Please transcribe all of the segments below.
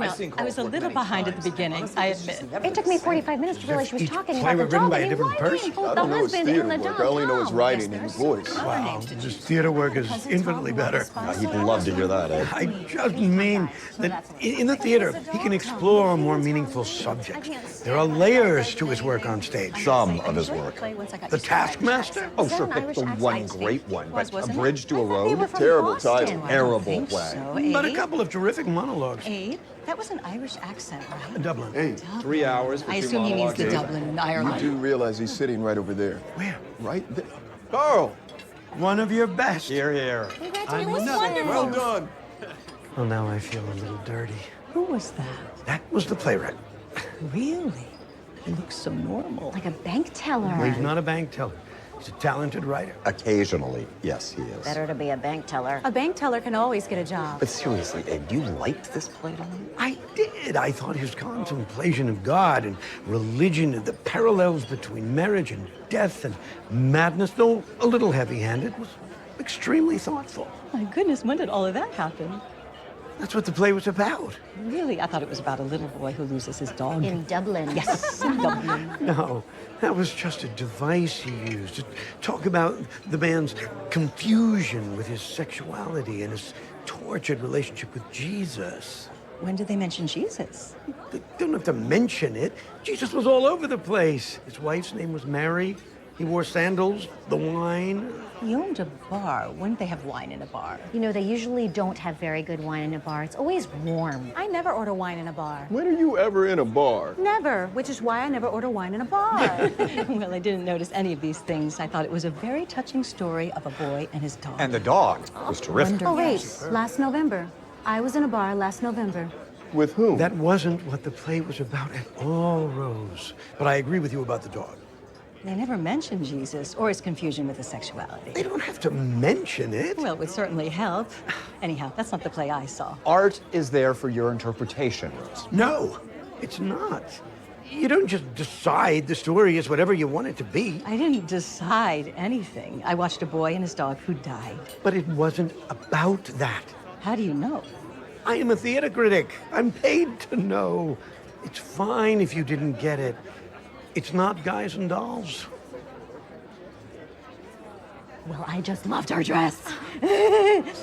Well, I was a little behind at the beginning, I admit. It took me 45 minutes to realize she was Each talking play about the was written dog by a and different person? both I the don't know his husband theater and the work. dog. I only know his Tom. writing and his voice. Wow, his theater work is infinitely better. He'd love to hear that, Ed. I just mean that in the theater, he can explore more meaningful subjects. There are layers to his work on stage. Some of his work. The Taskmaster? Oh, sure, pick the one great one, but A Bridge to a They were Road? from Terrible Boston. title. Terrible play. But a couple of terrific monologues. Abe, that was an Irish accent, right? Dublin. Hey, 3 hours for I two assume he means monologues. the Abe. Dublin in you Ireland. do realize he's sitting right over there. Where? Right there. Carl! One of your best. Here, here. Congratulations. Well done. Well, now I feel a little dirty. Who was that? That was the playwright. Really? He looks so normal. Like a bank teller. Well, he's not a bank teller. He's a talented writer. Occasionally, yes, he is. Better to be a bank teller. A bank teller can always get a job. But seriously, Ed, you liked this play tonight? I did. I thought his contemplation of God and religion and the parallels between marriage and death and madness, though a little heavy-handed, was extremely thoughtful. My goodness, when did all of that happen? That's what the play was about. Really? I thought it was about a little boy who loses his dog. In Dublin. Yes, in Dublin. No, that was just a device he used to talk about the man's confusion with his sexuality and his tortured relationship with Jesus. When did they mention Jesus? They don't have to mention it. Jesus was all over the place. His wife's name was Mary. He wore sandals, the wine. He owned a bar. Wouldn't they have wine in a bar? You know, they usually don't have very good wine in a bar. It's always warm. I never order wine in a bar. When are you ever in a bar? Never, which is why I never order wine in a bar. Well, I didn't notice any of these things. I thought it was a very touching story of a boy and his dog. And the dog was terrific. Oh, wait, last November. I was in a bar last November. With whom? That wasn't what the play was about at all, Rose. But I agree with you about the dog. They never mentioned Jesus or his confusion with his sexuality. They don't have to mention it. Well, it would certainly help. Anyhow, that's not the play I saw. Art is there for your interpretation, Rose. No, it's not. You don't just decide the story is whatever you want it to be. I didn't decide anything. I watched a boy and his dog who died. But it wasn't about that. How do you know? I am a theater critic. I'm paid to know. It's fine if you didn't get it. It's not Guys and Dolls. Well, I just loved her dress.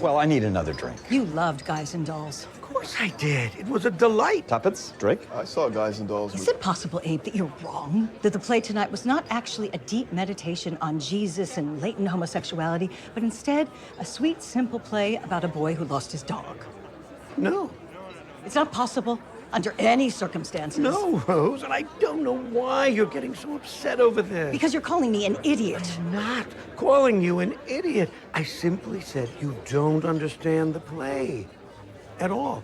Well, I need another drink. You loved Guys and Dolls. Of course I did. It was a delight. Tuppence, drink? I saw Guys and Dolls. Is with- it possible, Abe, that you're wrong? That the play tonight was not actually a deep meditation on Jesus and latent homosexuality, but instead a sweet, simple play about a boy who lost his dog? No. It's not possible under any circumstances. No, Rose, and I don't know why you're getting so upset over this. Because you're calling me an idiot. I'm not calling you an idiot. I simply said you don't understand the play at all.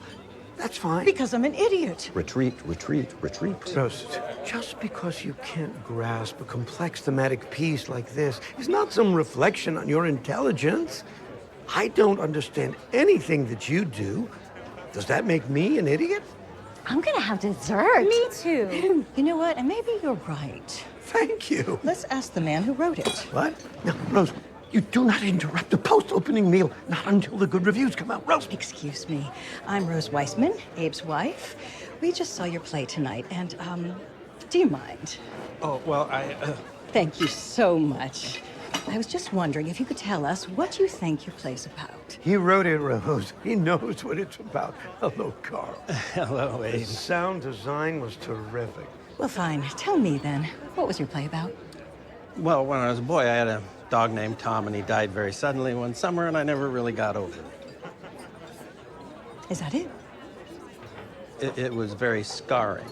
That's fine. Because I'm an idiot. Retreat, retreat, retreat. Rose, just because you can't grasp a complex thematic piece like this is not some reflection on your intelligence. I don't understand anything that you do. Does that make me an idiot? I'm gonna have dessert. Me too. You know what? And maybe you're right. Thank you. Let's ask the man who wrote it. What? No, Rose, you do not interrupt the post-opening meal, not until the good reviews come out. Rose! Excuse me. I'm Rose Weissman, Abe's wife. We just saw your play tonight, and, do you mind? Oh, well, Thank you so much. I was just wondering if you could tell us what you think your play's about. He wrote it, Rose. He knows what it's about. Hello, Carl. hello, The Abe. sound design was terrific. Well, fine. Tell me then. What was your play about? Well, when I was a boy, I had a dog named Tom, and he died very suddenly one summer, and I never really got over it. Is that it? It was very scarring.